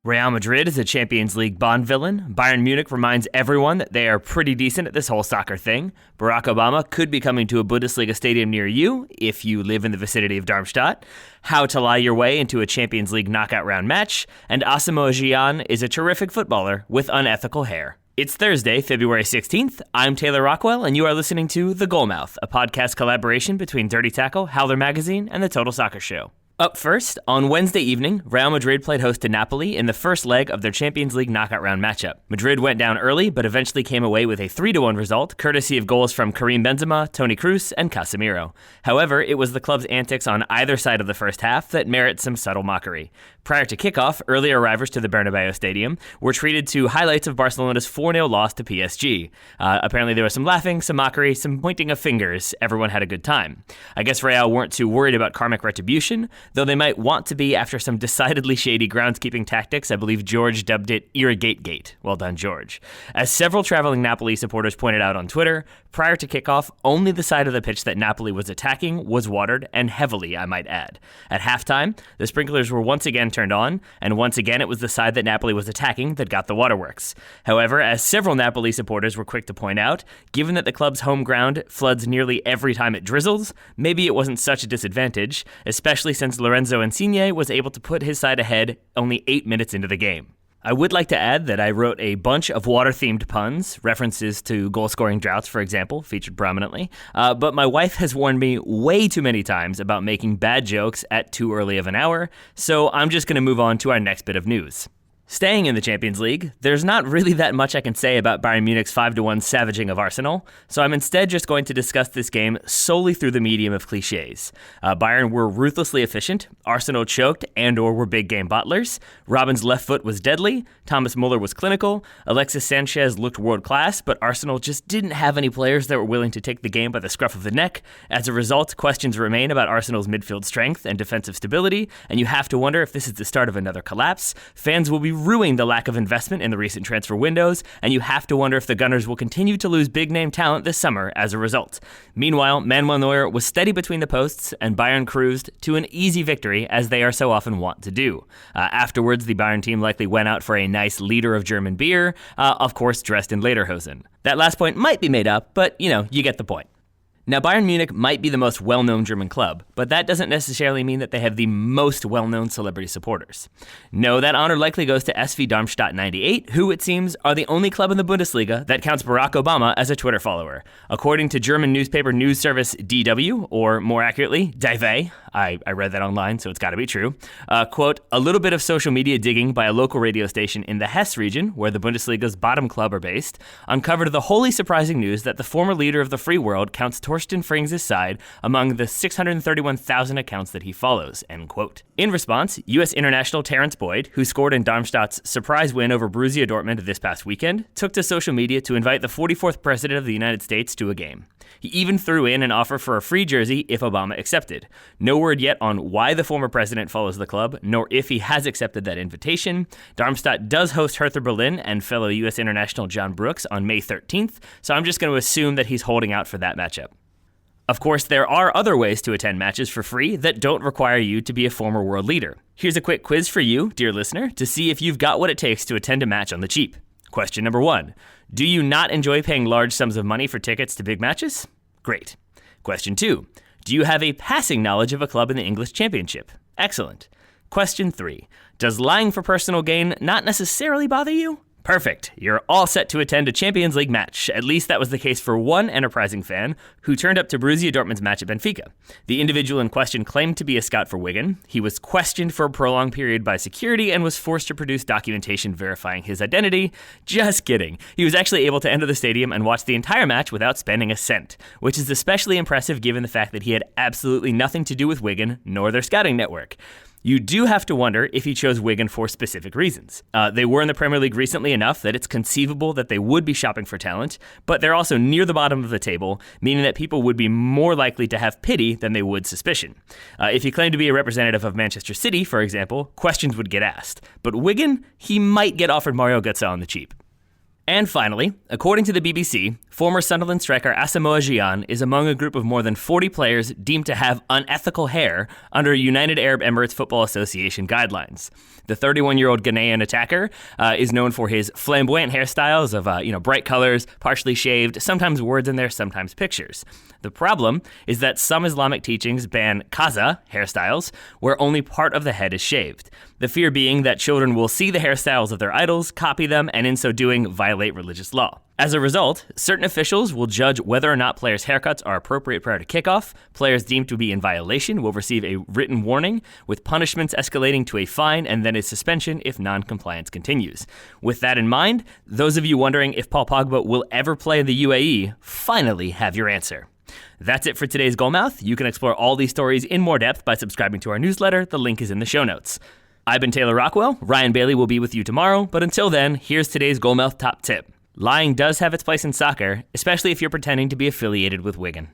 Real Madrid is a Champions League Bond villain. Bayern Munich reminds everyone that they are pretty decent at this whole soccer thing. Barack Obama could be coming to a Bundesliga stadium near you if you live in the vicinity of Darmstadt. How to lie your way into a Champions League knockout round match. And Asamoah Gyan is a terrific footballer with unethical hair. It's Thursday, February 16th. I'm Taylor Rockwell, and you are listening to The Goalmouth, a podcast collaboration between Dirty Tackle, Howler Magazine, and The Total Soccer Show. Up first, on Wednesday evening, Real Madrid played host to Napoli in the first leg of their Champions League knockout round matchup. Madrid went down early, but eventually came away with a 3-1 result, courtesy of goals from Karim Benzema, Toni Kroos, and Casemiro. However, it was the club's antics on either side of the first half that merit some subtle mockery. Prior to kickoff, early arrivers to the Bernabeu Stadium were treated to highlights of Barcelona's 4-0 loss to PSG. Apparently there was some laughing, some mockery, some pointing of fingers. Everyone had a good time. I guess Real weren't too worried about karmic retribution, though they might want to be after some decidedly shady groundskeeping tactics. I believe George dubbed it Irrigate Gate. Well done, George. As several traveling Napoli supporters pointed out on Twitter, prior to kickoff, only the side of the pitch that Napoli was attacking was watered, and heavily, I might add. At halftime, the sprinklers were once again turned on, and once again it was the side that Napoli was attacking that got the waterworks. However, as several Napoli supporters were quick to point out, given that the club's home ground floods nearly every time it drizzles, maybe it wasn't such a disadvantage, especially since Lorenzo Insigne was able to put his side ahead only 8 minutes into the game. I would like to add that I wrote a bunch of water-themed puns, references to goal-scoring droughts, for example, featured prominently, but my wife has warned me way too many times about making bad jokes at too early of an hour, so I'm just going to move on to our next bit of news. Staying in the Champions League, there's not really that much I can say about Bayern Munich's 5-1 savaging of Arsenal, so I'm instead just going to discuss this game solely through the medium of cliches. Bayern were ruthlessly efficient, Arsenal choked and/or were big game bottlers, Robben's left foot was deadly, Thomas Muller was clinical, Alexis Sanchez looked world-class, but Arsenal just didn't have any players that were willing to take the game by the scruff of the neck. As a result, questions remain about Arsenal's midfield strength and defensive stability, and you have to wonder if this is the start of another collapse. Fans will be ruining the lack of investment in the recent transfer windows, and you have to wonder if the Gunners will continue to lose big-name talent this summer as a result. Meanwhile, Manuel Neuer was steady between the posts, and Bayern cruised to an easy victory, as they are so often wont to do. Afterwards, the Bayern team likely went out for a nice liter of German beer, of course dressed in lederhosen. That last point might be made up, but, you get the point. Now, Bayern Munich might be the most well-known German club, but that doesn't necessarily mean that they have the most well-known celebrity supporters. No, that honor likely goes to SV Darmstadt 98, who, it seems, are the only club in the Bundesliga that counts Barack Obama as a Twitter follower. According to German newspaper news service DW, or more accurately, Die, I read that online, so it's got to be true, quote, a little bit of social media digging by a local radio station in the Hesse region, where the Bundesliga's bottom club are based, uncovered the wholly surprising news that the former leader of the free world counts Torsten Frings' side among the 631,000 accounts that he follows, end quote. In response, U.S. international Terrence Boyd, who scored in Darmstadt's surprise win over Borussia Dortmund this past weekend, took to social media to invite the 44th president of the United States to a game. He even threw in an offer for a free jersey if Obama accepted. No word yet on why the former president follows the club, nor if he has accepted that invitation. Darmstadt does host Hertha Berlin and fellow U.S. international John Brooks on May 13th, so I'm just going to assume that he's holding out for that matchup. Of course, there are other ways to attend matches for free that don't require you to be a former world leader. Here's a quick quiz for you, dear listener, to see if you've got what it takes to attend a match on the cheap. Question number 1. Do you not enjoy paying large sums of money for tickets to big matches? Great. Question 2. Do you have a passing knowledge of a club in the English Championship? Excellent. Question 3. Does lying for personal gain not necessarily bother you? Perfect. You're all set to attend a Champions League match. At least that was the case for one enterprising fan who turned up to Borussia Dortmund's match at Benfica. The individual in question claimed to be a scout for Wigan. He was questioned for a prolonged period by security and was forced to produce documentation verifying his identity. Just kidding. He was actually able to enter the stadium and watch the entire match without spending a cent, which is especially impressive given the fact that he had absolutely nothing to do with Wigan nor their scouting network. You do have to wonder if he chose Wigan for specific reasons. They were in the Premier League recently enough that it's conceivable that they would be shopping for talent, but they're also near the bottom of the table, meaning that people would be more likely to have pity than they would suspicion. If he claimed to be a representative of Manchester City, for example, questions would get asked. But Wigan, he might get offered Mario Götze on the cheap. And finally, according to the BBC, former Sunderland striker Asamoah Gyan is among a group of more than 40 players deemed to have unethical hair under United Arab Emirates Football Association guidelines. The 31-year-old Ghanaian attacker is known for his flamboyant hairstyles of bright colors, partially shaved, sometimes words in there, sometimes pictures. The problem is that some Islamic teachings ban kaza hairstyles, where only part of the head is shaved. The fear being that children will see the hairstyles of their idols, copy them, and in so doing, violate religious law. As a result, certain officials will judge whether or not players' haircuts are appropriate prior to kickoff. Players deemed to be in violation will receive a written warning, with punishments escalating to a fine and then a suspension if non-compliance continues. With that in mind, those of you wondering if Paul Pogba will ever play in the UAE finally have your answer. That's it for today's Goalmouth. You can explore all these stories in more depth by subscribing to our newsletter. The link is in the show notes. I've been Taylor Rockwell. Ryan Bailey will be with you tomorrow, but until then, here's today's Goalmouth top tip. Lying does have its place in soccer, especially if you're pretending to be affiliated with Wigan.